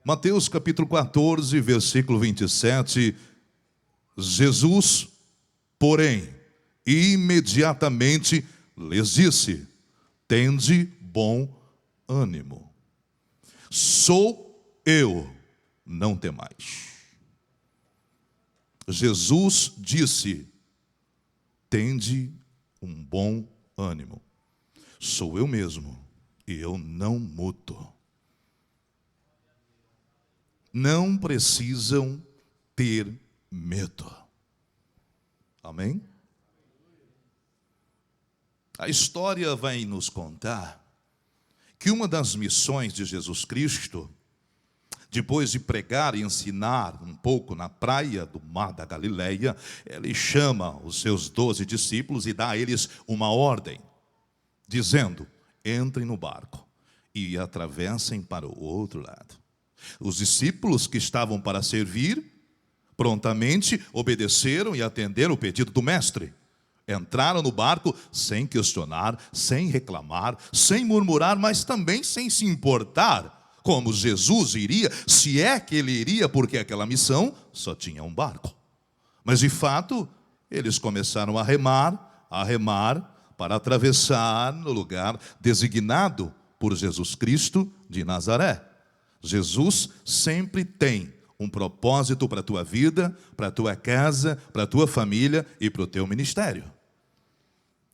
Mateus capítulo 14, versículo 27. Jesus, porém, imediatamente lhes disse: tende bom ânimo. Sou eu, não temais. Jesus disse: tende um bom ânimo. Sou eu mesmo e eu não mudo. Não precisam ter medo. Amém? A história vai nos contar que uma das missões de Jesus Cristo, depois de pregar e ensinar um pouco na praia do mar da Galileia, ele chama os seus 12 discípulos e dá a eles uma ordem, dizendo: entrem no barco e atravessem para o outro lado. Os discípulos que estavam para servir, prontamente obedeceram e atenderam o pedido do mestre. Entraram no barco sem questionar, sem reclamar, sem murmurar, mas também sem se importar como Jesus iria, se é que ele iria, porque aquela missão só tinha um barco. Mas de fato, eles começaram a remar para atravessar no lugar designado por Jesus Cristo de Nazaré. Jesus sempre tem um propósito para a tua vida, para a tua casa, para a tua família e para o teu ministério.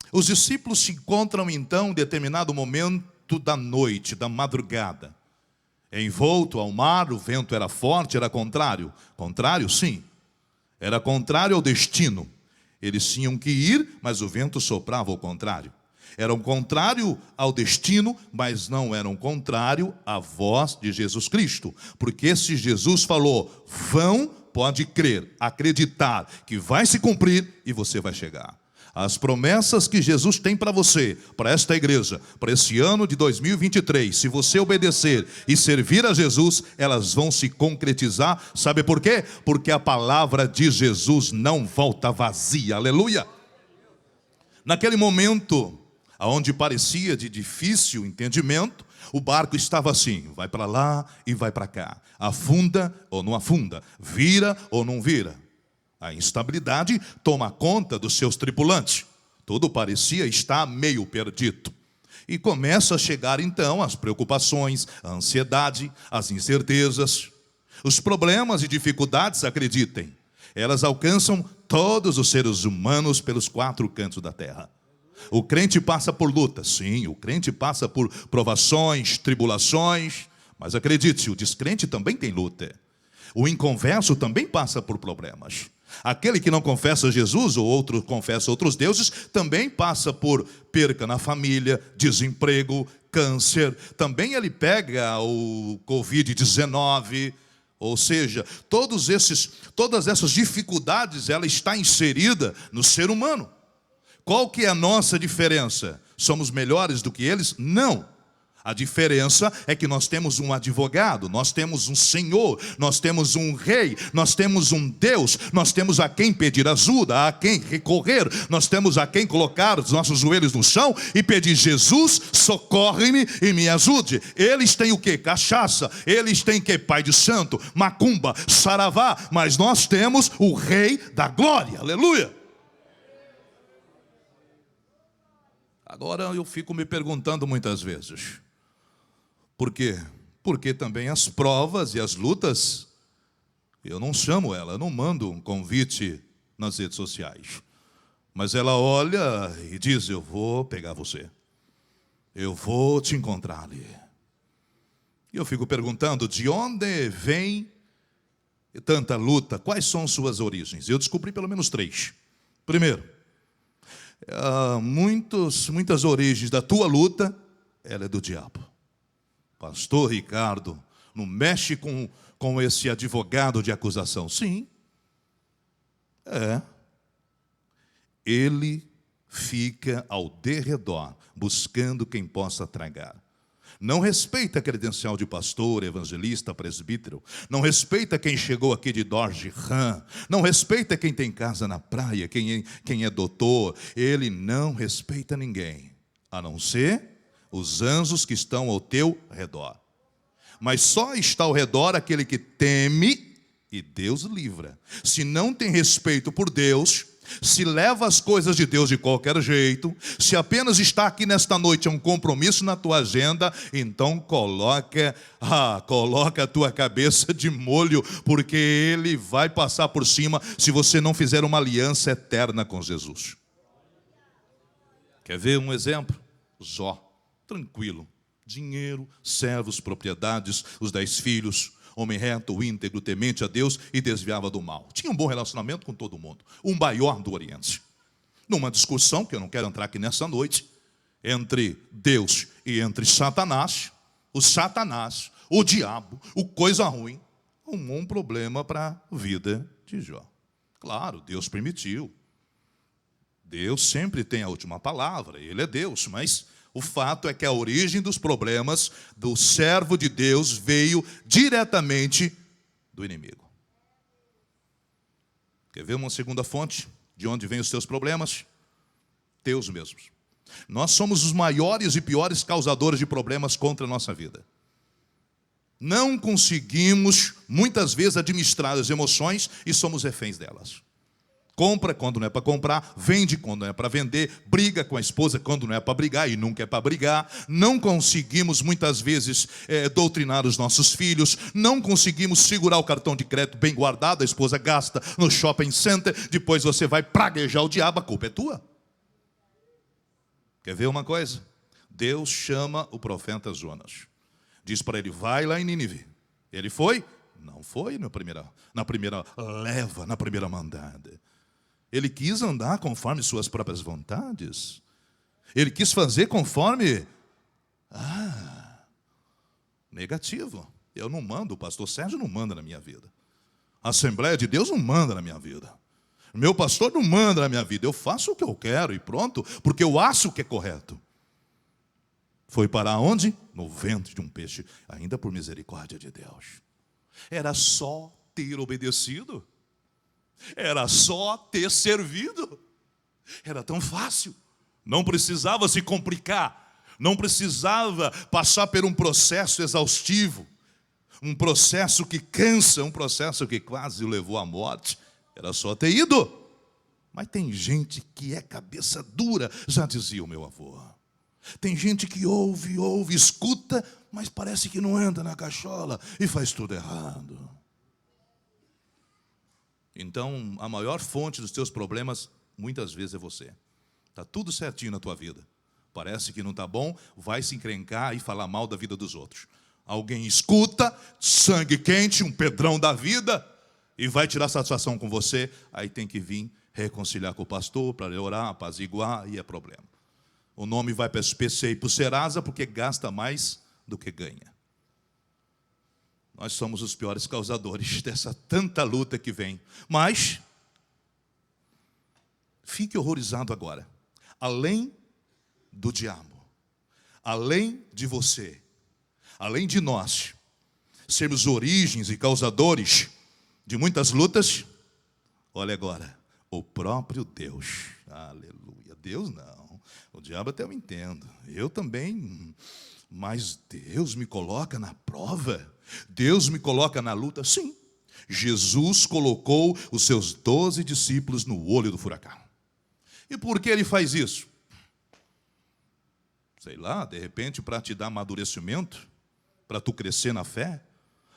Os discípulos se encontram então em determinado momento da noite, da madrugada. Envolto ao mar, o vento era forte, era contrário. Contrário, sim. Era contrário ao destino. Eles tinham que ir, mas o vento soprava ao contrário. Eram contrário ao destino, mas não eram contrário à voz de Jesus Cristo. Porque se Jesus falou, vão, pode crer, acreditar que vai se cumprir e você vai chegar. As promessas que Jesus tem para você, para esta igreja, para esse ano de 2023, se você obedecer e servir a Jesus, elas vão se concretizar. Sabe por quê? Porque a palavra de Jesus não volta vazia, aleluia. Naquele momento, onde parecia de difícil entendimento, o barco estava assim, vai para lá e vai para cá, afunda ou não afunda, vira ou não vira. A instabilidade toma conta dos seus tripulantes. Tudo parecia estar meio perdido. E começa a chegar então as preocupações, a ansiedade, as incertezas. Os problemas e dificuldades, acreditem, elas alcançam todos os seres humanos pelos 4 cantos da terra. O crente passa por lutas, sim, o crente passa por provações, tribulações, mas acredite, o descrente também tem luta. O inconverso também passa por problemas. Aquele que não confessa Jesus ou outro confessa outros deuses também passa por perca na família, desemprego, câncer. Também ele pega o Covid-19, ou seja, todas essas dificuldades, ela está inserida no ser humano. Qual que é a nossa diferença? Somos melhores do que eles? Não. A diferença é que nós temos um advogado, nós temos um Senhor, nós temos um Rei, nós temos um Deus, nós temos a quem pedir ajuda, a quem recorrer, nós temos a quem colocar os nossos joelhos no chão e pedir: Jesus, socorre-me e me ajude. Eles têm o quê? Cachaça. Eles têm o quê? Pai de santo, macumba, saravá. Mas nós temos o Rei da glória, aleluia. Agora eu fico me perguntando muitas vezes, por quê? Porque também as provas e as lutas, eu não chamo ela, eu não mando um convite nas redes sociais. Mas ela olha e diz: eu vou pegar você. Eu vou te encontrar ali. E eu fico perguntando, de onde vem tanta luta? Quais são suas origens? Eu descobri pelo menos 3. Primeiro, muitas origens da tua luta, ela é do diabo. Pastor Ricardo, não mexe com esse advogado de acusação. Sim, ele fica ao derredor, buscando quem possa tragar. Não respeita a credencial de pastor, evangelista, presbítero. Não respeita quem chegou aqui de Dorje Ram. Não respeita quem tem casa na praia, quem é doutor. Ele não respeita ninguém, a não ser os anjos que estão ao teu redor. mas só está ao redor aquele que teme e Deus livra. Se não tem respeito por Deus, se leva as coisas de Deus de qualquer jeito, se apenas está aqui nesta noite é um compromisso na tua agenda, então coloca a tua cabeça de molho, porque Ele vai passar por cima se você não fizer uma aliança eterna com Jesus. Quer ver um exemplo? Jó, tranquilo, dinheiro, servos, propriedades, os 10 filhos, homem reto, íntegro, temente a Deus e desviava do mal. Tinha um bom relacionamento com todo mundo. Um maior do Oriente. Numa discussão, que eu não quero entrar aqui nessa noite, entre Deus e entre Satanás, o diabo, o coisa ruim, arrumou um problema para a vida de Jó. Claro, Deus permitiu. Deus sempre tem a última palavra, Ele é Deus, mas o fato é que a origem dos problemas do servo de Deus veio diretamente do inimigo. Quer ver uma segunda fonte de onde vêm os teus problemas? Teus mesmos. Nós somos os maiores e piores causadores de problemas contra a nossa vida. Não conseguimos, muitas vezes, administrar as emoções e somos reféns delas. Compra quando não é para comprar, vende quando não é para vender, briga com a esposa quando não é para brigar e nunca é para brigar. Não conseguimos muitas vezes doutrinar os nossos filhos, não conseguimos segurar o cartão de crédito bem guardado, a esposa gasta no shopping center, depois você vai praguejar o diabo, a culpa é tua. Quer ver uma coisa? Deus chama o profeta Jonas, diz para ele, vai lá em Nínive. Ele foi? Não foi na primeira leva, na primeira mandada. Ele quis andar conforme suas próprias vontades. Ele quis fazer conforme... negativo. Eu não mando, o pastor Sérgio não manda na minha vida. A Assembleia de Deus não manda na minha vida. Meu pastor não manda na minha vida. Eu faço o que eu quero e pronto, porque eu acho que é correto. Foi para onde? No ventre de um peixe, ainda por misericórdia de Deus. Era só ter obedecido. Era só ter servido. Era tão fácil. Não precisava se complicar. Não precisava passar por um processo exaustivo. Um processo que cansa, um processo que quase o levou à morte. Era só ter ido. Mas tem gente que é cabeça dura, já dizia o meu avô. Tem gente que ouve, escuta, mas parece que não anda na cachola e faz tudo errado. Então, a maior fonte dos teus problemas, muitas vezes, é você. Está tudo certinho na tua vida. Parece que não está bom, vai se encrencar e falar mal da vida dos outros. Alguém escuta, sangue quente, um pedrão da vida, e vai tirar satisfação com você, aí tem que vir reconciliar com o pastor, para orar, apaziguar, e é problema. O nome vai para SPC e para o Serasa, porque gasta mais do que ganha. Nós somos os piores causadores dessa tanta luta que vem. Mas, fique horrorizado agora. Além do diabo, além de você, além de nós, sermos origens e causadores de muitas lutas, olha agora, o próprio Deus. Aleluia. Deus não. O diabo até eu entendo. Eu também. Mas Deus me coloca na prova. Deus me coloca na luta, sim. Jesus colocou os seus 12 discípulos no olho do furacão. E por que Ele faz isso? Sei lá, de repente para te dar amadurecimento, para tu crescer na fé,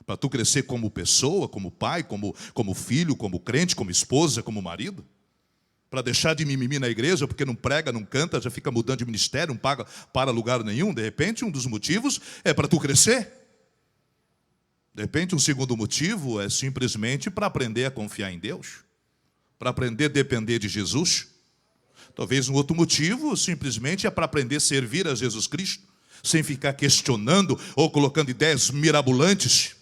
para tu crescer como pessoa, como pai, como filho, como crente, como esposa, como marido. Para deixar de mimimi na igreja, porque não prega, não canta, já fica mudando de ministério, não paga para lugar nenhum. De repente, um dos motivos é para tu crescer. De repente, um segundo motivo é simplesmente para aprender a confiar em Deus, para aprender a depender de Jesus. Talvez um outro motivo simplesmente é para aprender a servir a Jesus Cristo, sem ficar questionando ou colocando ideias mirabolantes.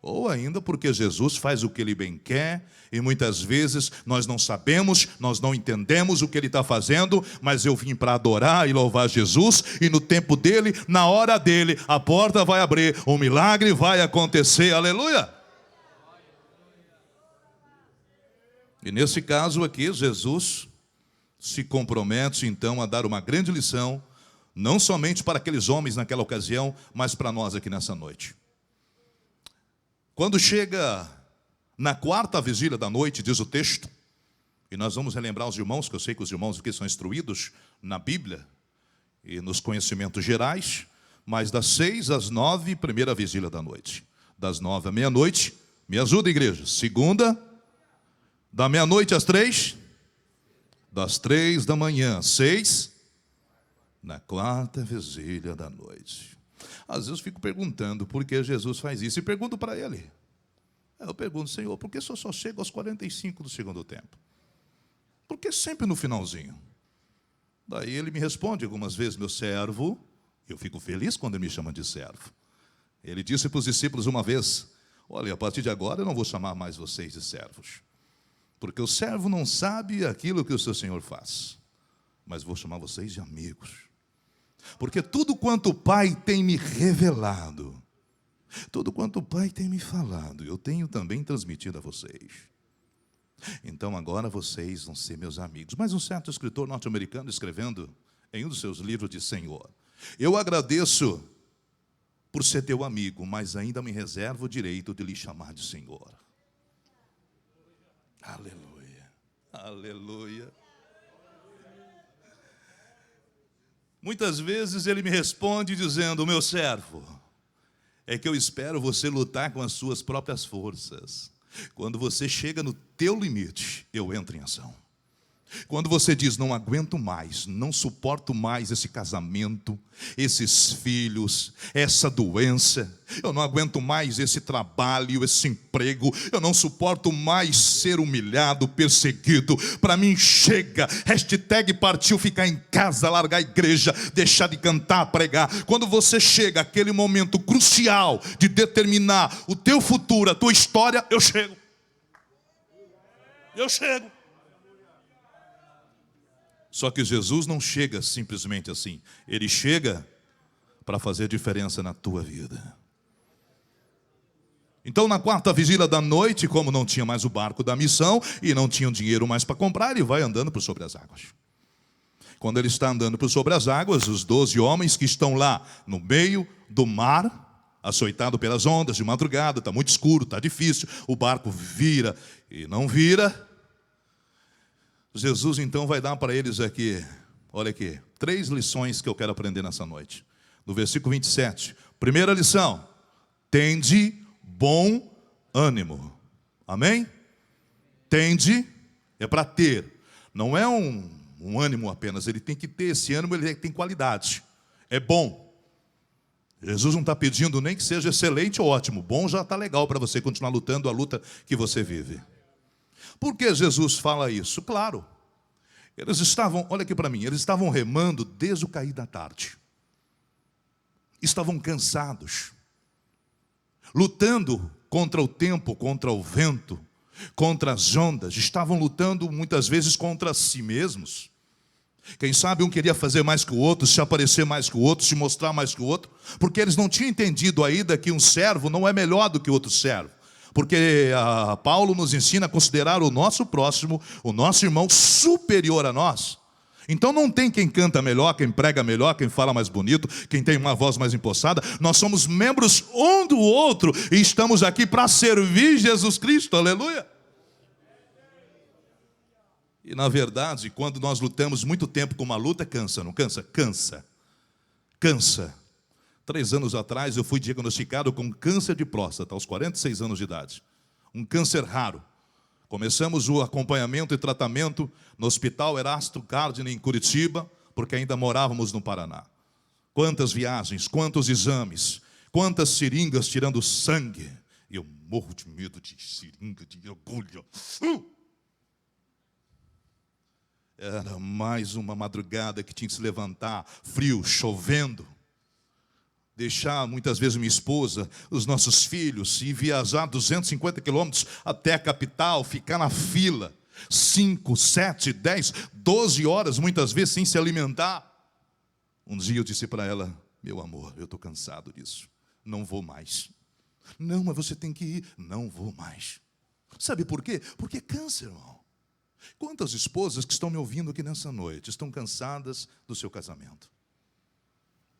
Ou ainda porque Jesus faz o que Ele bem quer, e muitas vezes nós não sabemos, nós não entendemos o que Ele está fazendo, mas eu vim para adorar e louvar Jesus, e no tempo dEle, na hora dEle, a porta vai abrir, o milagre vai acontecer, aleluia! E nesse caso aqui, Jesus se compromete então a dar uma grande lição Não somente para aqueles homens naquela ocasião, mas para nós aqui nessa noite. Quando chega na quarta vigília da noite, diz o texto, e nós vamos relembrar os irmãos, que eu sei que os irmãos aqui são instruídos na Bíblia e nos conhecimentos gerais, mas das 6 às 9, primeira vigília da noite. Das 9 à meia-noite, me ajuda, igreja. Segunda, da meia-noite às 3, das 3 da manhã às 6, na quarta vigília da noite. Às vezes eu fico perguntando por que Jesus faz isso, e pergunto para ele. Eu pergunto, Senhor, por que o Senhor só chega aos 45 do segundo tempo? Por que sempre no finalzinho? Daí ele me responde algumas vezes, meu servo. Eu fico feliz quando ele me chama de servo. Ele disse para os discípulos uma vez, olha, a partir de agora eu não vou chamar mais vocês de servos, porque o servo não sabe aquilo que o seu Senhor faz, mas vou chamar vocês de amigos, porque tudo quanto o Pai tem me revelado, tudo quanto o Pai tem me falado, eu tenho também transmitido a vocês. Então agora vocês vão ser meus amigos. Mas um certo escritor norte-americano, escrevendo em um dos seus livros, diz, Senhor, eu agradeço por ser teu amigo, mas ainda me reservo o direito de lhe chamar de Senhor. Aleluia, aleluia. Muitas vezes ele me responde dizendo, meu servo, é que eu espero você lutar com as suas próprias forças. Quando você chega no teu limite, eu entro em ação. Quando você diz, não aguento mais, não suporto mais esse casamento, esses filhos, essa doença, eu não aguento mais esse trabalho, esse emprego, eu não suporto mais ser humilhado, perseguido, para mim chega, hashtag partiu ficar em casa, largar a igreja, deixar de cantar, pregar. Quando você chega àquele momento crucial de determinar o teu futuro, a tua história, eu chego. Só que Jesus não chega simplesmente assim. Ele chega para fazer diferença na tua vida. Então, na quarta vigília da noite, como não tinha mais o barco da missão e não tinham dinheiro mais para comprar, ele vai andando por sobre as águas. Quando ele está andando por sobre as águas, os 12 homens que estão lá no meio do mar, açoitado pelas ondas de madrugada, está muito escuro, está difícil, o barco vira e não vira. Jesus então vai dar para eles aqui, olha aqui, 3 lições que eu quero aprender nessa noite. No versículo 27, primeira lição, tende bom ânimo. Amém? Tende é para ter, não é um ânimo apenas, ele tem que ter esse ânimo, ele tem qualidade, é bom. Jesus não está pedindo nem que seja excelente ou ótimo, bom já está legal para você continuar lutando a luta que você vive. Por que Jesus fala isso? Claro, eles estavam, olha aqui para mim, eles estavam remando desde o cair da tarde. Estavam cansados, lutando contra o tempo, contra o vento, contra as ondas. Estavam lutando muitas vezes contra si mesmos. Quem sabe um queria fazer mais que o outro, se aparecer mais que o outro, se mostrar mais que o outro, porque eles não tinham entendido ainda que um servo não é melhor do que outro servo. Porque Paulo nos ensina a considerar o nosso próximo, o nosso irmão, superior a nós. Então não tem quem canta melhor, quem prega melhor, quem fala mais bonito, quem tem uma voz mais empossada. Nós somos membros um do outro e estamos aqui para servir Jesus Cristo, aleluia. E na verdade, quando nós lutamos muito tempo com uma luta, cansa, não cansa? Cansa. 3 anos atrás eu fui diagnosticado com câncer de próstata, aos 46 anos de idade. Um câncer raro. Começamos o acompanhamento e tratamento no Hospital Erasto Cardini, em Curitiba, porque ainda morávamos no Paraná. Quantas viagens, quantos exames, quantas seringas tirando sangue. E eu morro de medo de seringa, de agulha. Era mais uma madrugada que tinha que se levantar, frio, chovendo. Deixar muitas vezes minha esposa, os nossos filhos, e viajar 250 quilômetros até a capital, ficar na fila, 5, 7, 10, 12 horas, muitas vezes sem se alimentar. Um dia eu disse para ela, meu amor, eu estou cansado disso, não vou mais. Não, mas você tem que ir. Não vou mais. Sabe por quê? Porque cansa, irmão. Quantas esposas que estão me ouvindo aqui nessa noite estão cansadas do seu casamento?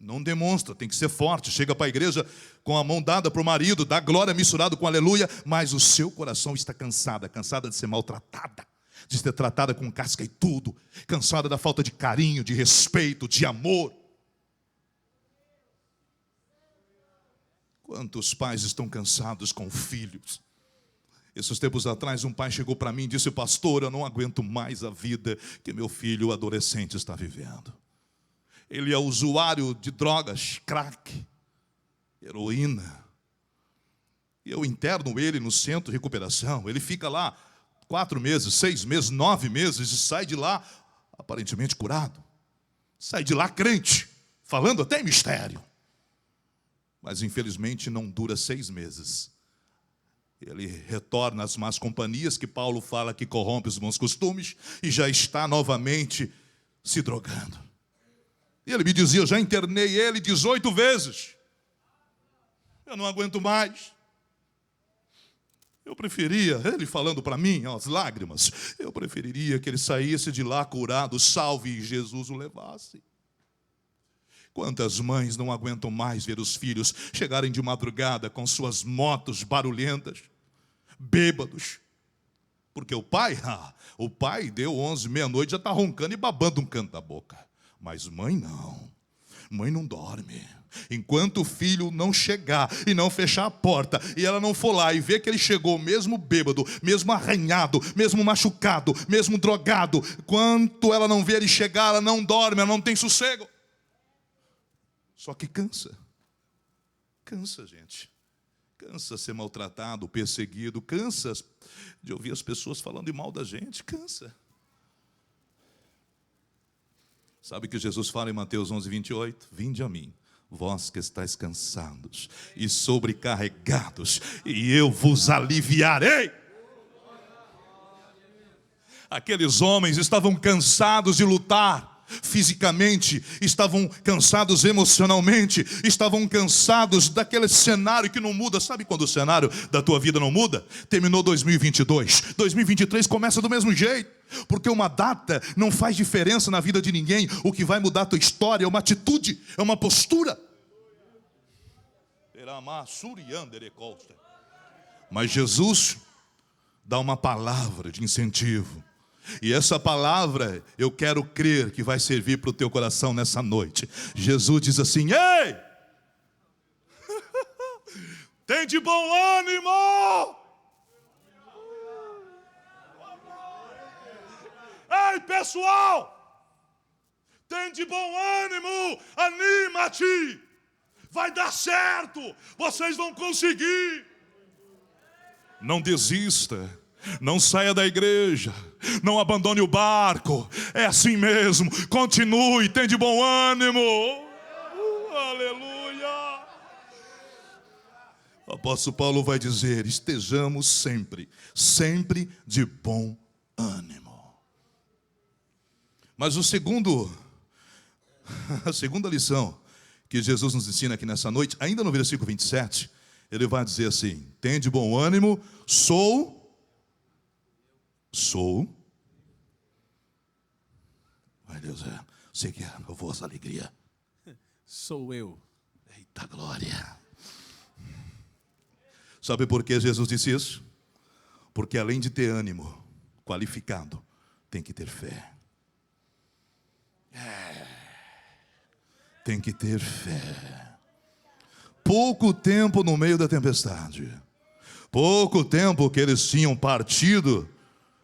Não demonstra, tem que ser forte. Chega para a igreja com a mão dada para o marido, dá glória misturado com aleluia, mas o seu coração está cansada de ser maltratada, de ser tratada com casca e tudo, cansada da falta de carinho, de respeito, de amor. Quantos pais estão cansados com filhos? Esses tempos atrás um pai chegou para mim e disse: pastor, eu não aguento mais a vida que meu filho adolescente está vivendo. Ele é usuário de drogas, crack, heroína. E eu interno ele no centro de recuperação. Ele fica lá 4 meses, 6 meses, 9 meses e sai de lá aparentemente curado. Sai de lá crente, falando até em mistério. Mas infelizmente não dura 6 meses. Ele retorna às más companhias, que Paulo fala que corrompe os bons costumes, e já está novamente se drogando. E ele me dizia: eu já internei ele 18 vezes. Eu não aguento mais. Eu preferia, ele falando para mim, as lágrimas, eu preferiria que ele saísse de lá curado, salvo, e Jesus o levasse. Quantas mães não aguentam mais ver os filhos chegarem de madrugada com suas motos barulhentas, bêbados? Porque o pai deu 11, meia-noite, já está roncando e babando um canto da boca. Mas mãe não. Mãe não dorme. Enquanto o filho não chegar e não fechar a porta, e ela não for lá e ver que ele chegou mesmo bêbado, mesmo arranhado, mesmo machucado, mesmo drogado, enquanto ela não vê ele chegar, ela não dorme, ela não tem sossego. Só que cansa. Cansa, gente. Cansa ser maltratado, perseguido. Cansa de ouvir as pessoas falando mal da gente. Cansa. Sabe o que Jesus fala em Mateus 11, 28? Vinde a mim, vós que estáis cansados e sobrecarregados, e eu vos aliviarei. Aqueles homens estavam cansados de lutar fisicamente, estavam cansados emocionalmente, estavam cansados daquele cenário que não muda. Sabe quando o cenário da tua vida não muda? Terminou 2022, 2023 começa do mesmo jeito, porque uma data não faz diferença na vida de ninguém. O que vai mudar a tua história é uma atitude, é uma postura. Mas Jesus dá uma palavra de incentivo. E essa palavra eu quero crer que vai servir para o teu coração nessa noite. Jesus diz assim: ei! Tem de bom ânimo! Ei, pessoal! Tem de bom ânimo! Anima-te! Vai dar certo! Vocês vão conseguir! Não desista. Não saia da igreja, não abandone o barco, é assim mesmo, continue, tem de bom ânimo, aleluia. O apóstolo Paulo vai dizer: estejamos sempre de bom ânimo. Mas a segunda lição que Jesus nos ensina aqui nessa noite, ainda no versículo 27, ele vai dizer assim: tem de bom ânimo, sou, ai Deus, sei que é a vossa alegria. Sou eu. Eita glória. Sabe por que Jesus disse isso? Porque além de ter ânimo qualificado, tem que ter fé. Tem que ter fé. Pouco tempo no meio da tempestade, pouco tempo que eles tinham partido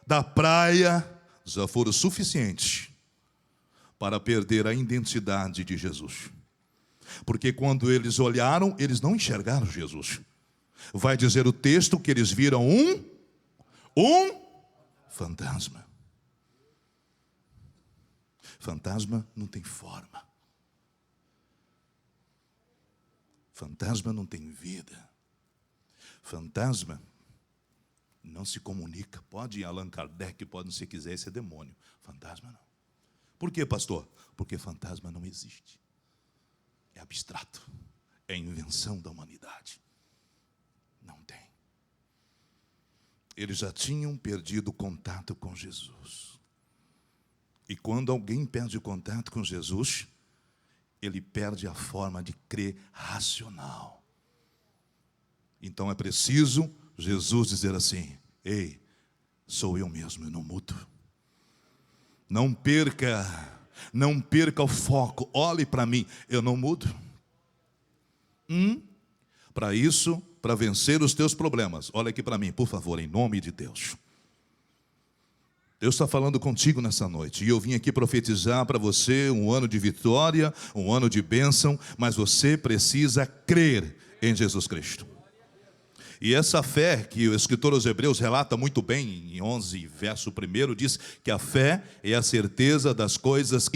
da praia, já foram suficientes para perder a identidade de Jesus. Porque quando eles olharam, eles não enxergaram Jesus. Vai dizer o texto que eles viram um fantasma. Fantasma não tem forma. Fantasma não tem vida. Fantasma não se comunica. Pode ir Allan Kardec, pode, se quiser, esse é demônio. Fantasma não. Por quê, pastor? Porque fantasma não existe. É abstrato. É invenção da humanidade. Não tem. Eles já tinham perdido o contato com Jesus. E quando alguém perde o contato com Jesus, ele perde a forma de crer racional. Então é preciso Jesus dizer assim: ei, sou eu mesmo, eu não mudo. Não perca o foco, olhe para mim, eu não mudo. Para isso, para vencer os teus problemas, olha aqui para mim, por favor, em nome de Deus. Deus está falando contigo nessa noite, e eu vim aqui profetizar para você um ano de vitória, um ano de bênção, mas você precisa crer em Jesus Cristo. E essa fé que o escritor aos Hebreus relata muito bem, em 11, verso 1, diz que a fé é a certeza das coisas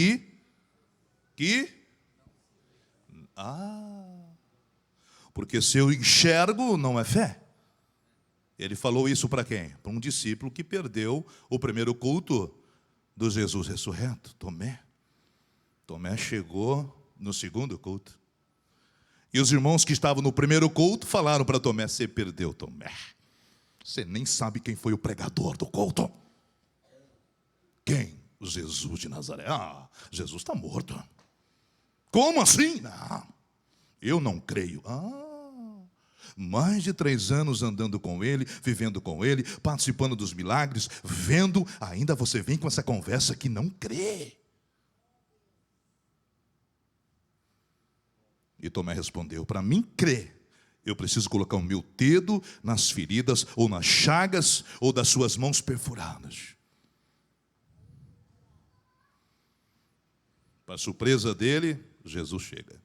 porque se eu enxergo, não é fé. Ele falou isso para quem? Para um discípulo que perdeu o primeiro culto do Jesus ressurreto, Tomé. Tomé chegou no segundo culto. E os irmãos que estavam no primeiro culto falaram para Tomé: você perdeu, Tomé. Você nem sabe quem foi o pregador do culto. Quem? O Jesus de Nazaré. Jesus está morto. Como assim? Não, eu não creio. Mais de 3 anos andando com ele, vivendo com ele, participando dos milagres, vendo, ainda você vem com essa conversa que não crê. E Tomé respondeu: para mim crer, eu preciso colocar o meu dedo nas feridas, ou nas chagas, ou das suas mãos perfuradas. Para surpresa dele, Jesus chega.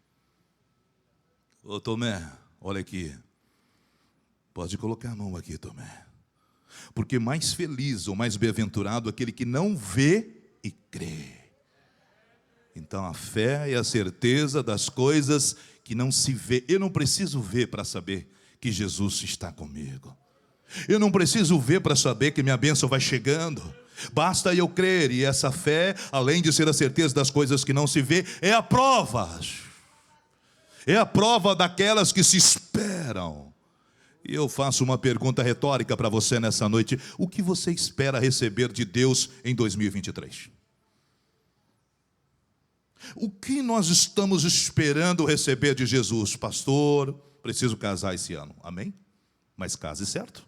Ô Tomé, olha aqui. Pode colocar a mão aqui, Tomé. Porque mais feliz ou mais bem-aventurado aquele que não vê e crê. Então a fé é a certeza das coisas que não se vê. Eu não preciso ver para saber que Jesus está comigo. Eu não preciso ver para saber que minha bênção vai chegando. Basta eu crer, e essa fé, além de ser a certeza das coisas que não se vê, é a prova. É a prova daquelas que se esperam. E eu faço uma pergunta retórica para você nessa noite: o que você espera receber de Deus em 2023? O que nós estamos esperando receber de Jesus? Pastor, preciso casar esse ano. Amém? Mas case certo.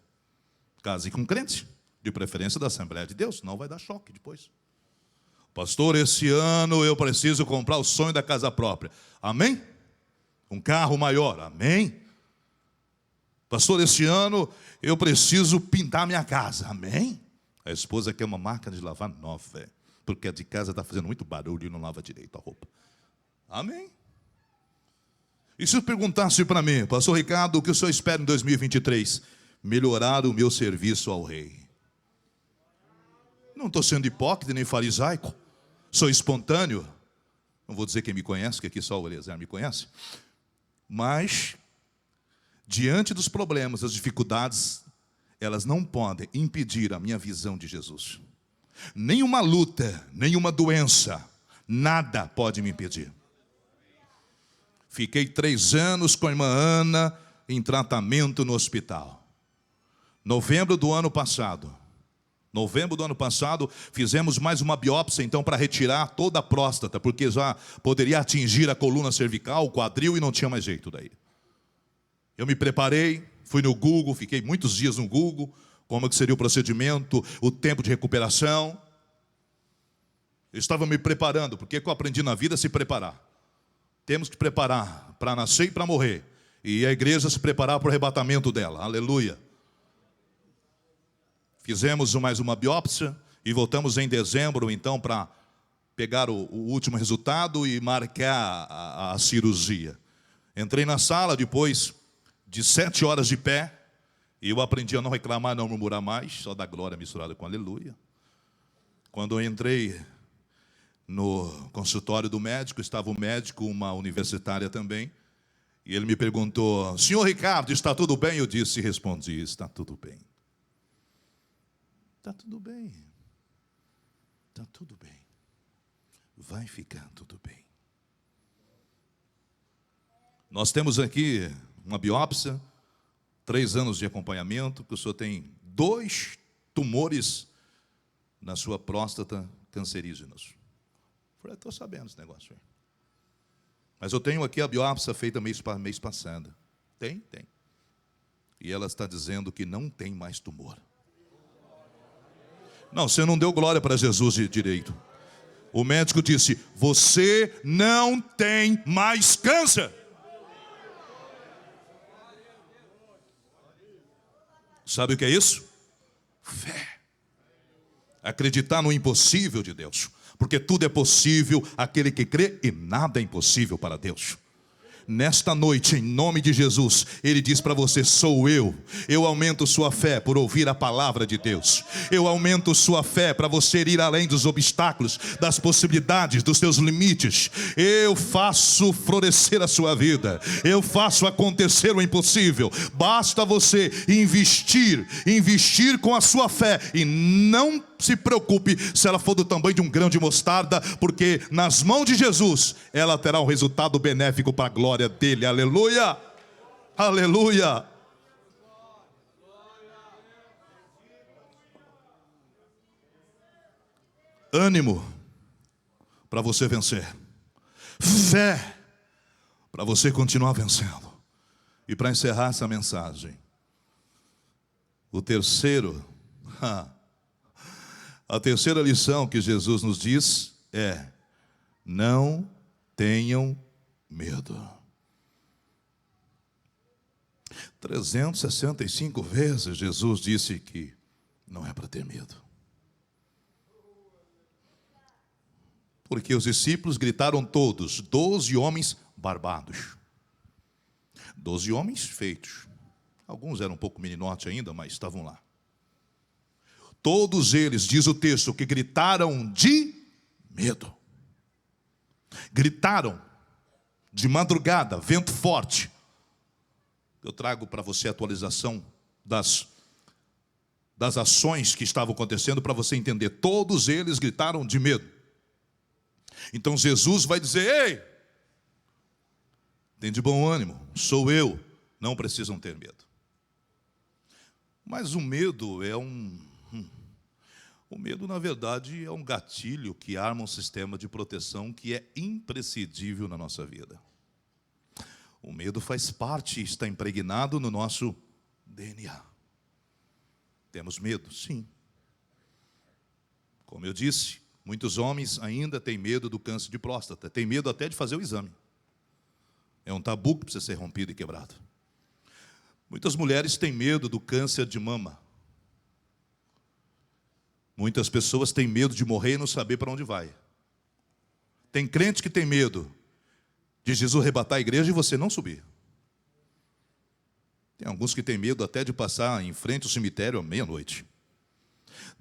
Case com crente, de preferência da Assembleia de Deus, não vai dar choque depois. Pastor, esse ano eu preciso comprar o sonho da casa própria. Amém? Um carro maior. Amém? Pastor, esse ano eu preciso pintar minha casa. Amém? A esposa quer uma máquina de lavar nova, porque a de casa está fazendo muito barulho e não lava direito a roupa. Amém? E se eu perguntasse para mim: pastor Ricardo, o que o senhor espera em 2023? Melhorar o meu serviço ao rei. Não estou sendo hipócrita nem farisaico. Sou espontâneo. Não vou dizer quem me conhece, que aqui só o Eliezer me conhece. Mas, diante dos problemas, das dificuldades, elas não podem impedir a minha visão de Jesus. Nenhuma luta, nenhuma doença, nada pode me impedir. Fiquei 3 anos com a irmã Ana em tratamento no hospital. Novembro do ano passado, fizemos mais uma biópsia, então, para retirar toda a próstata, porque já poderia atingir a coluna cervical, o quadril, e não tinha mais jeito daí. Eu me preparei, fui no Google, fiquei muitos dias no Google, como que seria o procedimento, o tempo de recuperação. Eu estava me preparando, porque eu aprendi na vida a se preparar. Temos que preparar para nascer e para morrer. E a igreja se preparar para o arrebatamento dela. Aleluia. Fizemos mais uma biópsia e voltamos em dezembro, então, para pegar o último resultado e marcar a cirurgia. Entrei na sala depois de 7 horas de pé, e eu aprendi a não reclamar, não murmurar mais, só dar glória misturada com aleluia. Quando eu entrei no consultório do médico, estava o médico, uma universitária também, e ele me perguntou: senhor Ricardo, está tudo bem? Eu respondi: está tudo bem. Está tudo bem. Está tudo bem. Vai ficar tudo bem. Nós temos aqui uma biópsia, 3 anos de acompanhamento, que o senhor tem 2 tumores na sua próstata cancerígenos. Falei: estou sabendo esse negócio aí. Mas eu tenho aqui a biópsia feita mês passado. Tem. E ela está dizendo que não tem mais tumor. Não, você não deu glória para Jesus de direito. O médico disse: você não tem mais câncer. Sabe o que é isso? Fé. Acreditar no impossível de Deus. Porque tudo é possível àquele que crê, e nada é impossível para Deus. Nesta noite, em nome de Jesus, Ele diz para você: sou eu. Eu aumento sua fé por ouvir a palavra de Deus. Eu aumento sua fé para você ir além dos obstáculos, das possibilidades, dos seus limites. Eu faço florescer a sua vida. Eu faço acontecer o impossível. Basta você investir com a sua fé. E não se preocupe se ela for do tamanho de um grão de mostarda, porque nas mãos de Jesus ela terá um resultado benéfico para a glória dele. Aleluia, aleluia. Ânimo para você vencer, fé para você continuar vencendo. E para encerrar essa mensagem, a terceira lição que Jesus nos diz é: não tenham medo. 365 vezes Jesus disse que não é para ter medo. Porque os discípulos gritaram todos, 12 homens barbados. 12 homens feitos. Alguns eram um pouco meninote ainda, mas estavam lá. Todos eles, diz o texto, que gritaram de medo. Gritaram de madrugada, vento forte. Eu trago para você a atualização das ações que estavam acontecendo para você entender. Todos eles gritaram de medo. Então Jesus vai dizer: ei, tem de bom ânimo, sou eu, não precisam ter medo. Mas o medo é O medo, na verdade, é um gatilho que arma um sistema de proteção que é imprescindível na nossa vida. O medo faz parte, está impregnado no nosso DNA. Temos medo? Sim. Como eu disse, muitos homens ainda têm medo do câncer de próstata, têm medo até de fazer o exame. É um tabu que precisa ser rompido e quebrado. Muitas mulheres têm medo do câncer de mama. Muitas pessoas têm medo de morrer e não saber para onde vai. Tem crente que tem medo de Jesus arrebatar a igreja e você não subir. Tem alguns que têm medo até de passar em frente ao cemitério à meia-noite.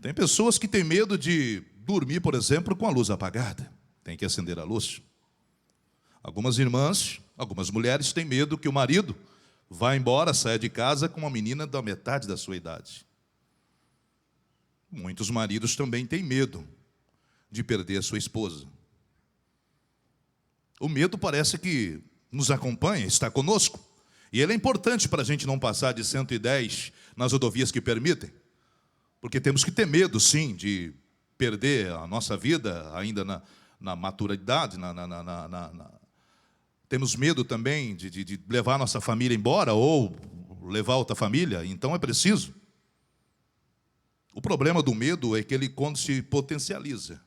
Tem pessoas que têm medo de dormir, por exemplo, com a luz apagada. Tem que acender a luz. Algumas irmãs, algumas mulheres têm medo que o marido vá embora, saia de casa com uma menina da metade da sua idade. Muitos maridos também têm medo de perder a sua esposa. O medo parece que nos acompanha, está conosco. E ele é importante para a gente não passar de 110 nas rodovias que permitem. Porque temos que ter medo, sim, de perder a nossa vida ainda na maturidade. Temos medo também de levar a nossa família embora ou levar outra família. Então é preciso. O problema do medo é que ele, quando se potencializa,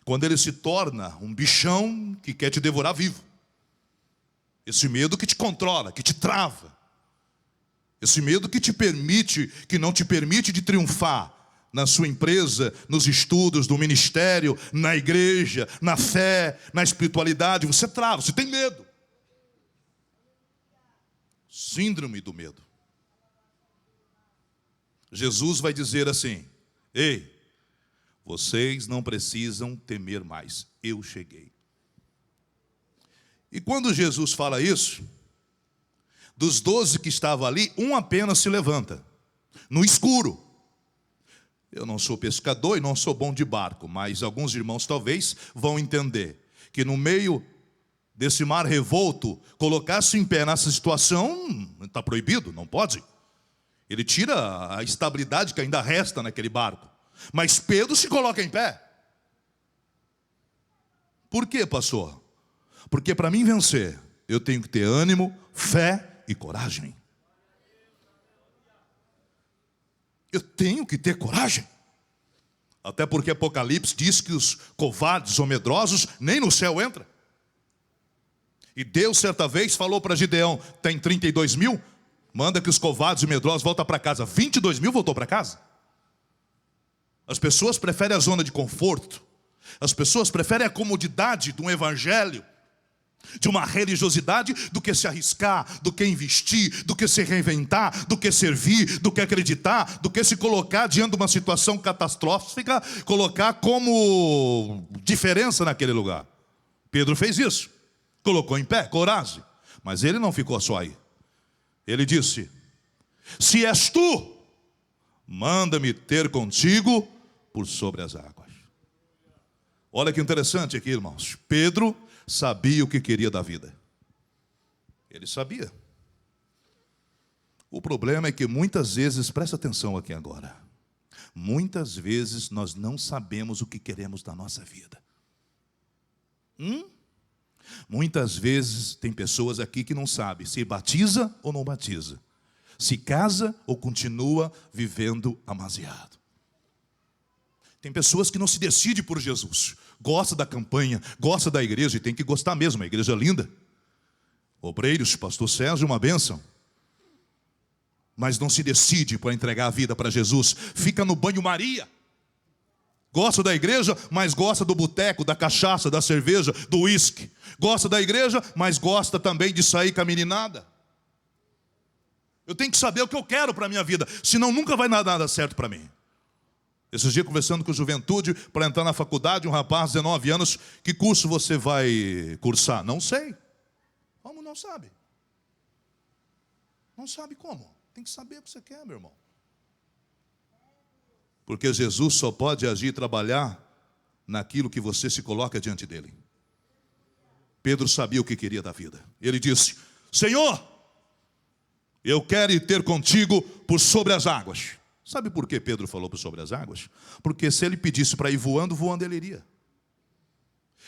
quando ele se torna um bichão que quer te devorar vivo. Esse medo que te controla, que te trava. Esse medo que não te permite de triunfar na sua empresa, nos estudos, no ministério, na igreja, na fé, na espiritualidade. Você trava, você tem medo. Síndrome do medo. Jesus vai dizer assim: ei, vocês não precisam temer mais, eu cheguei. E quando Jesus fala isso, dos 12 que estavam ali, um apenas se levanta, no escuro. Eu não sou pescador e não sou bom de barco, mas alguns irmãos talvez vão entender que no meio desse mar revolto, colocar-se em pé nessa situação, está proibido, não pode. Ele tira a estabilidade que ainda resta naquele barco. Mas Pedro se coloca em pé. Por quê, pastor? Porque para mim vencer, eu tenho que ter ânimo, fé e coragem. Eu tenho que ter coragem. Até porque Apocalipse diz que os covardes ou medrosos nem no céu entram. E Deus certa vez falou para Gideão: tem 32 mil? Manda que os covardes e medrosos voltem para casa. 22 mil voltou para casa. As pessoas preferem a zona de conforto. As pessoas preferem a comodidade de um evangelho, de uma religiosidade, do que se arriscar, do que investir, do que se reinventar, do que servir, do que acreditar, do que se colocar diante de uma situação catastrófica, colocar como diferença naquele lugar. Pedro fez isso, colocou em pé, coragem. Mas ele não ficou só aí. Ele disse: se és tu, manda-me ter contigo por sobre as águas. Olha que interessante aqui, irmãos. Pedro sabia o que queria da vida. Ele sabia. O problema é que muitas vezes, presta atenção aqui agora, muitas vezes nós não sabemos o que queremos da nossa vida. Muitas vezes tem pessoas aqui que não sabem se batiza ou não batiza, se casa ou continua vivendo amasiado. Tem pessoas que não se decidem por Jesus, gosta da campanha, gosta da igreja, e tem que gostar mesmo, a igreja é linda. Obreiros, pastor Sérgio, uma bênção. Mas não se decide para entregar a vida para Jesus, fica no banho-maria. Gosta da igreja, mas gosta do boteco, da cachaça, da cerveja, do uísque. Gosta da igreja, mas gosta também de sair com a meninada. Eu tenho que saber o que eu quero para a minha vida, senão nunca vai dar nada certo para mim. Esses dias conversando com a juventude, para entrar na faculdade, um rapaz de 19 anos, que curso você vai cursar? Não sei. Como não sabe? Não sabe como? Tem que saber o que você quer, meu irmão. Porque Jesus só pode agir e trabalhar naquilo que você se coloca diante dele. Pedro sabia o que queria da vida. Ele disse: Senhor, eu quero ir ter contigo por sobre as águas. Sabe por que Pedro falou por sobre as águas? Porque se ele pedisse para ir voando, voando ele iria.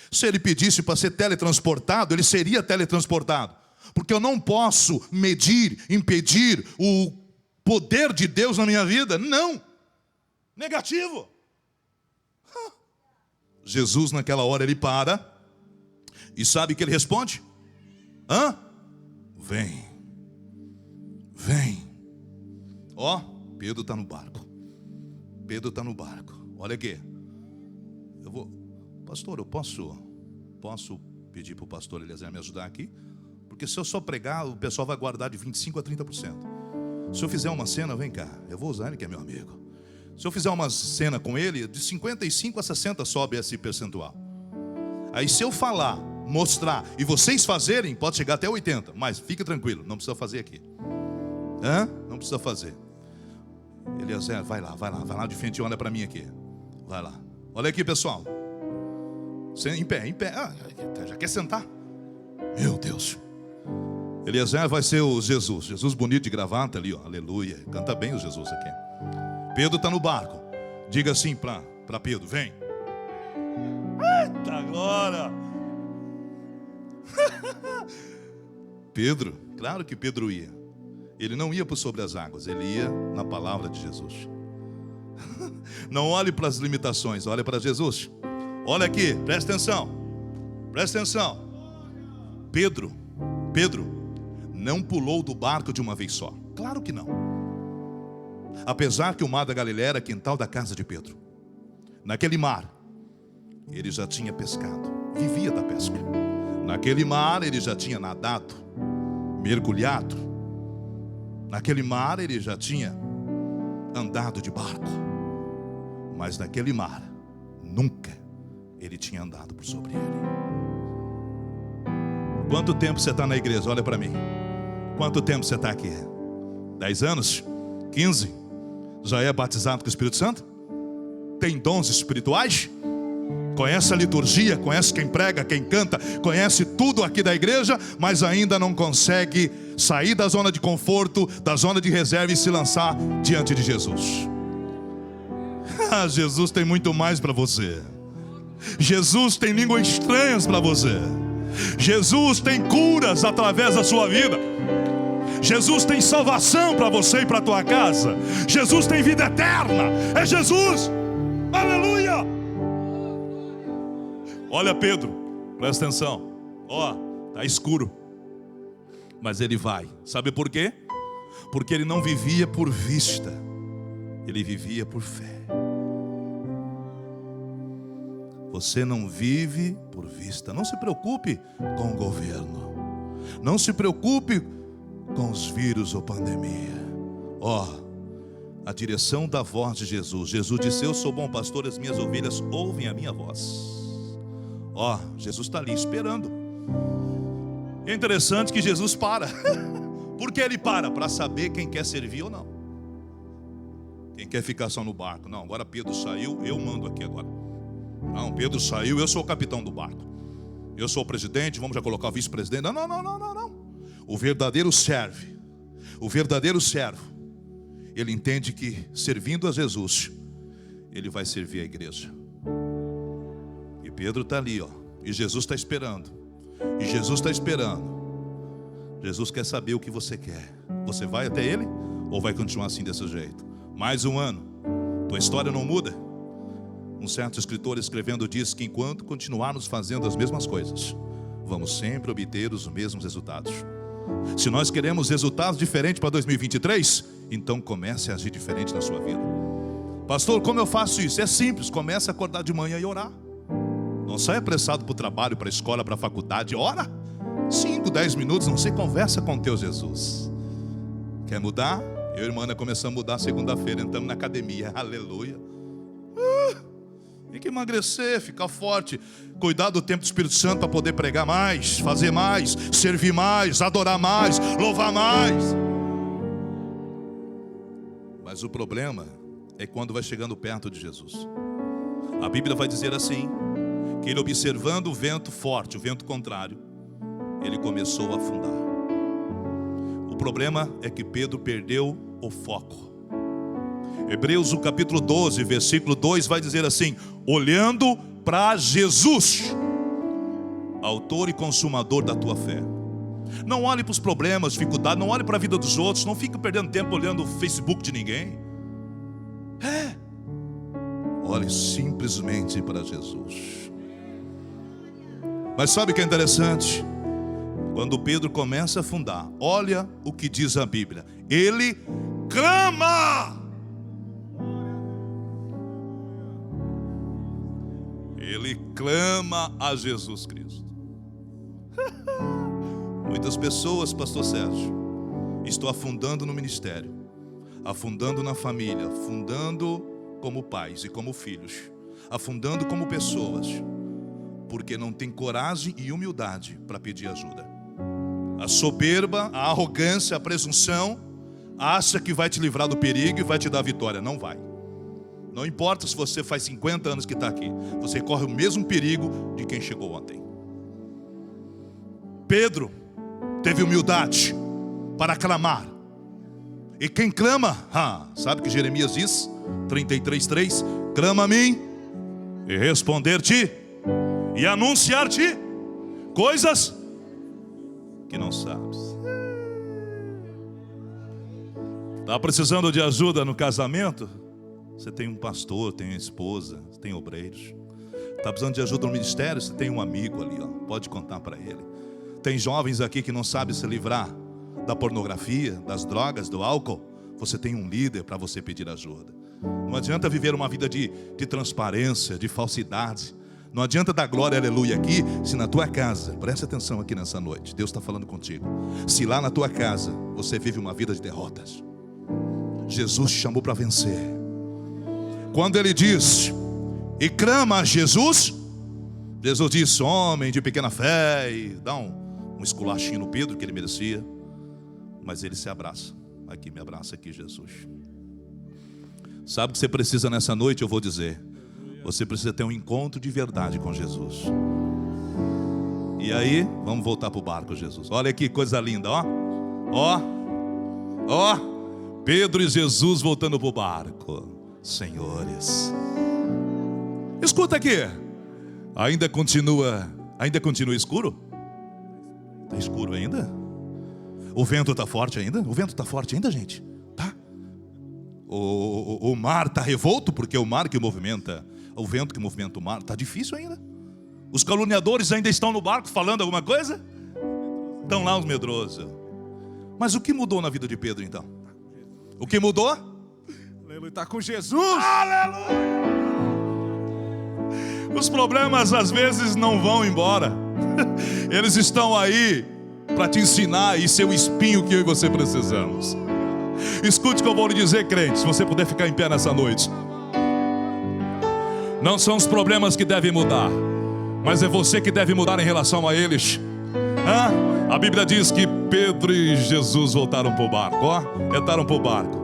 Se ele pedisse para ser teletransportado, ele seria teletransportado. Porque eu não posso medir, impedir o poder de Deus na minha vida. Não. Negativo. Jesus naquela hora ele para. E sabe o que ele responde? Vem. Vem. Ó. Pedro está no barco. Pedro está no barco. Olha aqui. Pastor, eu posso pedir para o pastor Eliezer me ajudar aqui? Porque se eu só pregar, o pessoal vai guardar de 25% a 30%. Se eu fizer uma cena, vem cá, eu vou usar ele que é meu amigo. Se eu fizer uma cena com ele, de 55% a 60% sobe esse percentual. Aí se eu falar, mostrar, e vocês fazerem, pode chegar até 80%. Mas fique tranquilo, não precisa fazer aqui. Não precisa fazer. Eliezer, vai lá de frente e olha para mim aqui. Vai lá. Olha aqui, pessoal. Em pé. Já quer sentar? Meu Deus. Eliezer vai ser o Jesus. Jesus bonito de gravata ali, ó. Aleluia. Canta bem o Jesus aqui. Pedro está no barco. Diga assim para Pedro: vem. Eita glória. Pedro, claro que Pedro ia. Ele não ia por sobre as águas, ele ia na palavra de Jesus. Não olhe para as limitações, olhe para Jesus. Olha aqui, presta atenção. Presta atenção. Pedro não pulou do barco de uma vez só. Claro que não. Apesar que o mar da Galileia era quintal da casa de Pedro. Naquele mar, ele já tinha pescado, vivia da pesca. Naquele mar ele já tinha nadado, mergulhado. Naquele mar ele já tinha andado de barco. Mas naquele mar, nunca ele tinha andado por sobre ele. Quanto tempo você está na igreja? Olha para mim. Quanto tempo você está aqui? 10 anos? 15? Já é batizado com o Espírito Santo? Tem dons espirituais? Conhece a liturgia, conhece quem prega, quem canta, conhece tudo aqui da igreja, mas ainda não consegue sair da zona de conforto, da zona de reserva e se lançar diante de Jesus. Jesus tem muito mais para você. Jesus tem línguas estranhas para você. Jesus tem curas através da sua vida. Jesus tem salvação para você e para a tua casa. Jesus tem vida eterna. É Jesus. Aleluia. Olha Pedro, presta atenção. Ó, tá escuro, mas ele vai. Sabe por quê? Porque ele não vivia por vista, ele vivia por fé. Você não vive por vista. Não se preocupe com o governo. Não se preocupe com os vírus ou pandemia. Ó, a direção da voz de Jesus. Jesus disse: eu sou bom pastor, as minhas ovelhas ouvem a minha voz. Ó, Jesus está ali esperando. É interessante que Jesus para. Por que ele para? Para saber quem quer servir ou não. Quem quer ficar só no barco. Não, agora Pedro saiu, eu mando aqui agora. Não, Pedro saiu, eu sou o capitão do barco. Eu sou o presidente, vamos já colocar o vice-presidente. Não. O verdadeiro serve. O verdadeiro servo, ele entende que servindo a Jesus, ele vai servir a igreja. E Pedro está ali, ó. E Jesus está esperando. E Jesus está esperando. Jesus quer saber o que você quer. Você vai até ele ou vai continuar assim desse jeito? Mais um ano, tua história não muda. Um certo escritor escrevendo diz que enquanto continuarmos fazendo as mesmas coisas, vamos sempre obter os mesmos resultados. Se nós queremos resultados diferentes para 2023, então comece a agir diferente na sua vida. Pastor, como eu faço isso? É simples, comece a acordar de manhã e orar. Não saia apressado para o trabalho, para a escola, para a faculdade. Ora, 5, 10 minutos, não sei, conversa com teu Jesus. Quer mudar? Eu e a irmã começamos a mudar segunda-feira, entramos na academia, aleluia. Tem que emagrecer, ficar forte, cuidar do tempo do Espírito Santo para poder pregar mais, fazer mais, servir mais, adorar mais, louvar mais. Mas o problema é quando vai chegando perto de Jesus. A Bíblia vai dizer assim, que ele, observando o vento forte, o vento contrário, ele começou a afundar. O problema é que Pedro perdeu o foco. Hebreus, o capítulo 12, versículo 2 vai dizer assim: olhando para Jesus, autor e consumador da tua fé. Não olhe para os problemas, dificuldades, não olhe para a vida dos outros, não fique perdendo tempo olhando o Facebook de ninguém. Olhe simplesmente para Jesus. Mas sabe o que é interessante? Quando Pedro começa a afundar, olha o que diz a Bíblia. Ele clama. Ele clama a Jesus Cristo. Muitas pessoas, pastor Sérgio, estão afundando no ministério, afundando na família, afundando como pais e como filhos, afundando como pessoas, porque não tem coragem e humildade para pedir ajuda. A soberba, a arrogância, a presunção acha que vai te livrar do perigo e vai te dar vitória. Não vai. Não importa se você faz 50 anos que está aqui, você corre o mesmo perigo de quem chegou ontem. Pedro teve humildade para clamar. E quem clama, sabe o que Jeremias diz? 33:3: clama a mim e responder-te e anunciar-te coisas que não sabes. Está precisando de ajuda no casamento? Você tem um pastor, tem uma esposa, tem obreiros. Está precisando de ajuda no ministério? Você tem um amigo ali, ó, pode contar para ele. Tem jovens aqui que não sabem se livrar da pornografia, das drogas, do álcool. Você tem um líder para você pedir ajuda. Não adianta viver uma vida de transparência, de falsidade. Não adianta dar glória, aleluia aqui, se na tua casa, preste atenção aqui nessa noite, Deus está falando contigo. Se lá na tua casa você vive uma vida de derrotas, Jesus te chamou para vencer. Quando ele diz e clama a Jesus, Jesus disse: homem de pequena fé, e dá um esculachinho no Pedro que ele merecia. Mas ele se abraça. Aqui, me abraça aqui, Jesus. Sabe o que você precisa nessa noite? Eu vou dizer. Você precisa ter um encontro de verdade com Jesus. E aí, vamos voltar para o barco, Jesus. Olha que coisa linda, ó. Ó, Pedro e Jesus voltando para o barco. Senhores, escuta aqui. Ainda continua escuro? Está escuro ainda? O vento está forte ainda? O vento está forte ainda, gente? Tá? O mar está revolto, porque é o mar que movimenta, o vento que movimenta o mar. Está difícil ainda? Os caluniadores ainda estão no barco falando alguma coisa? Estão lá os medrosos. Mas o que mudou na vida de Pedro então? O que mudou? Aleluia, está com Jesus. Aleluia! Os problemas às vezes não vão embora. Eles estão aí para te ensinar e ser o espinho que eu e você precisamos. Escute o que eu vou lhe dizer, crente, se você puder ficar em pé nessa noite. Não são os problemas que devem mudar, mas é você que deve mudar em relação a eles. A Bíblia diz que Pedro e Jesus voltaram para o barco. Entraram para o barco.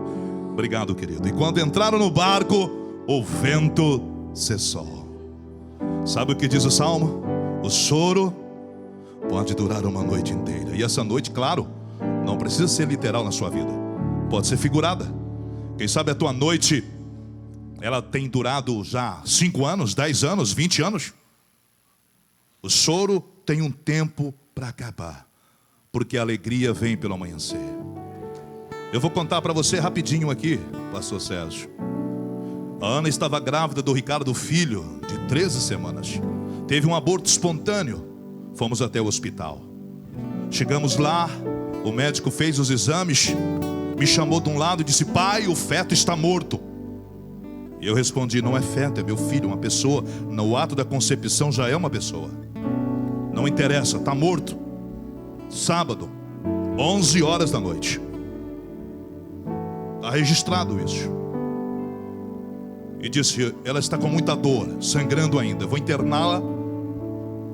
Obrigado, querido. E quando entraram no barco, o vento cessou. Sabe o que diz o Salmo? O choro pode durar uma noite inteira. E essa noite, claro, não precisa ser literal na sua vida. Pode ser figurada. Quem sabe a tua noite, ela tem durado já 5 anos, 10 anos, 20 anos. O choro tem um tempo para acabar, porque a alegria vem pelo amanhecer. Eu vou contar para você rapidinho aqui, pastor Sérgio. A Ana estava grávida do Ricardo, filho, de 13 semanas. Teve um aborto espontâneo. Fomos até o hospital. Chegamos lá, o médico fez os exames, me chamou de um lado e disse: pai, o feto está morto. E eu respondi: não é feto, é meu filho, uma pessoa. No ato da concepção já é uma pessoa. Não interessa, está morto. Sábado, 11 horas da noite. Está registrado isso. E disse: ela está com muita dor, sangrando ainda. Vou interná-la,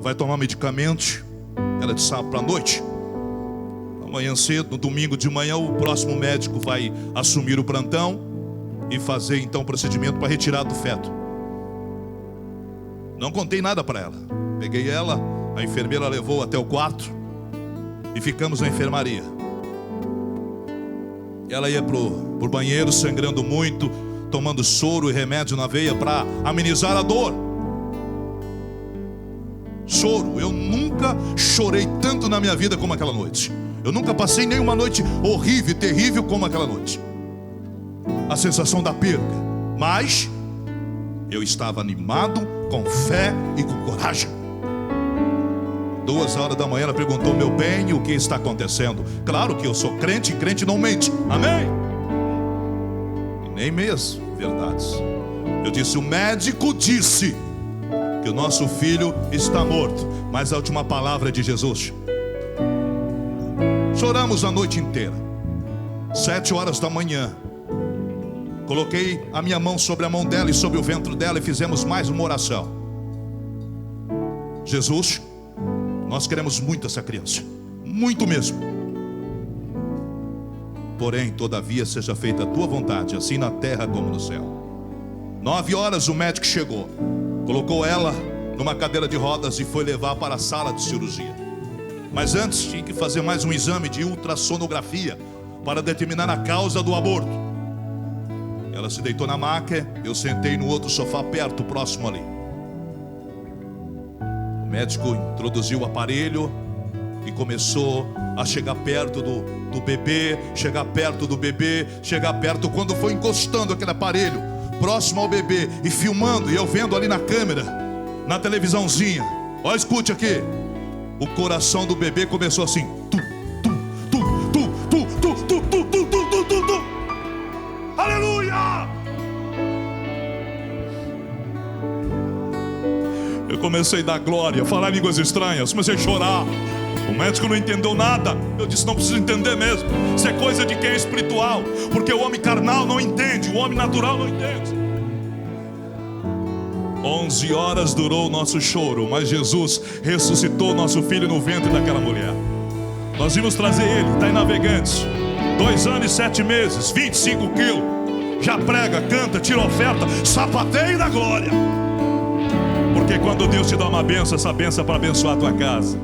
vai tomar medicamentos. Ela disse: para a noite. Amanhã cedo, no domingo de manhã, o próximo médico vai assumir o plantão e fazer então o procedimento para retirar do feto. Não contei nada para ela. Peguei ela, a enfermeira levou até o quarto e ficamos na enfermaria. Ela ia pro banheiro sangrando muito, tomando soro e remédio na veia para amenizar a dor. Choro, eu nunca chorei tanto na minha vida como aquela noite. Eu nunca passei nenhuma noite horrível, terrível como aquela noite. A sensação da perda. Mas eu estava animado, com fé e com coragem. 2 horas da manhã ela perguntou: meu bem, o que está acontecendo? Claro que eu sou crente e crente não mente. Amém? Nem meias verdades. Eu disse: o médico disse que o nosso filho está morto, mas a última palavra é de Jesus. Choramos a noite inteira. 7 horas da manhã, coloquei a minha mão sobre a mão dela e sobre o ventre dela e fizemos mais uma oração. Jesus, nós queremos muito essa criança, muito mesmo. Porém, todavia, seja feita a tua vontade, assim na terra como no céu. 9 horas o médico chegou, colocou ela numa cadeira de rodas e foi levar para a sala de cirurgia. Mas antes tinha que fazer mais um exame de ultrassonografia para determinar a causa do aborto. Ela se deitou na maca, eu sentei no outro sofá perto, próximo ali. O médico introduziu o aparelho e começou a chegar perto do bebê, chegar perto do bebê, chegar perto. Quando foi encostando aquele aparelho próximo ao bebê e filmando, e eu vendo ali na câmera, na televisãozinha, olha, escute aqui. O coração do bebê começou assim, tu, tu, tu, tu, tu, tu, tu, tu, tu, tu, tu, tu, tu. Aleluia! Eu comecei a dar glória, falar línguas estranhas, comecei a chorar. O médico não entendeu nada. Eu disse: não preciso entender mesmo. Isso é coisa de quem é espiritual, porque o homem carnal não entende, o homem natural não entende. 11 horas durou o nosso choro, mas Jesus ressuscitou nosso filho no ventre daquela mulher. Nós vimos trazer ele, está em Navegantes, 2 anos e 7 meses, 25 quilos. Já prega, canta, tira oferta, sapateia da glória. Porque quando Deus te dá uma benção, essa benção é para abençoar a tua casa.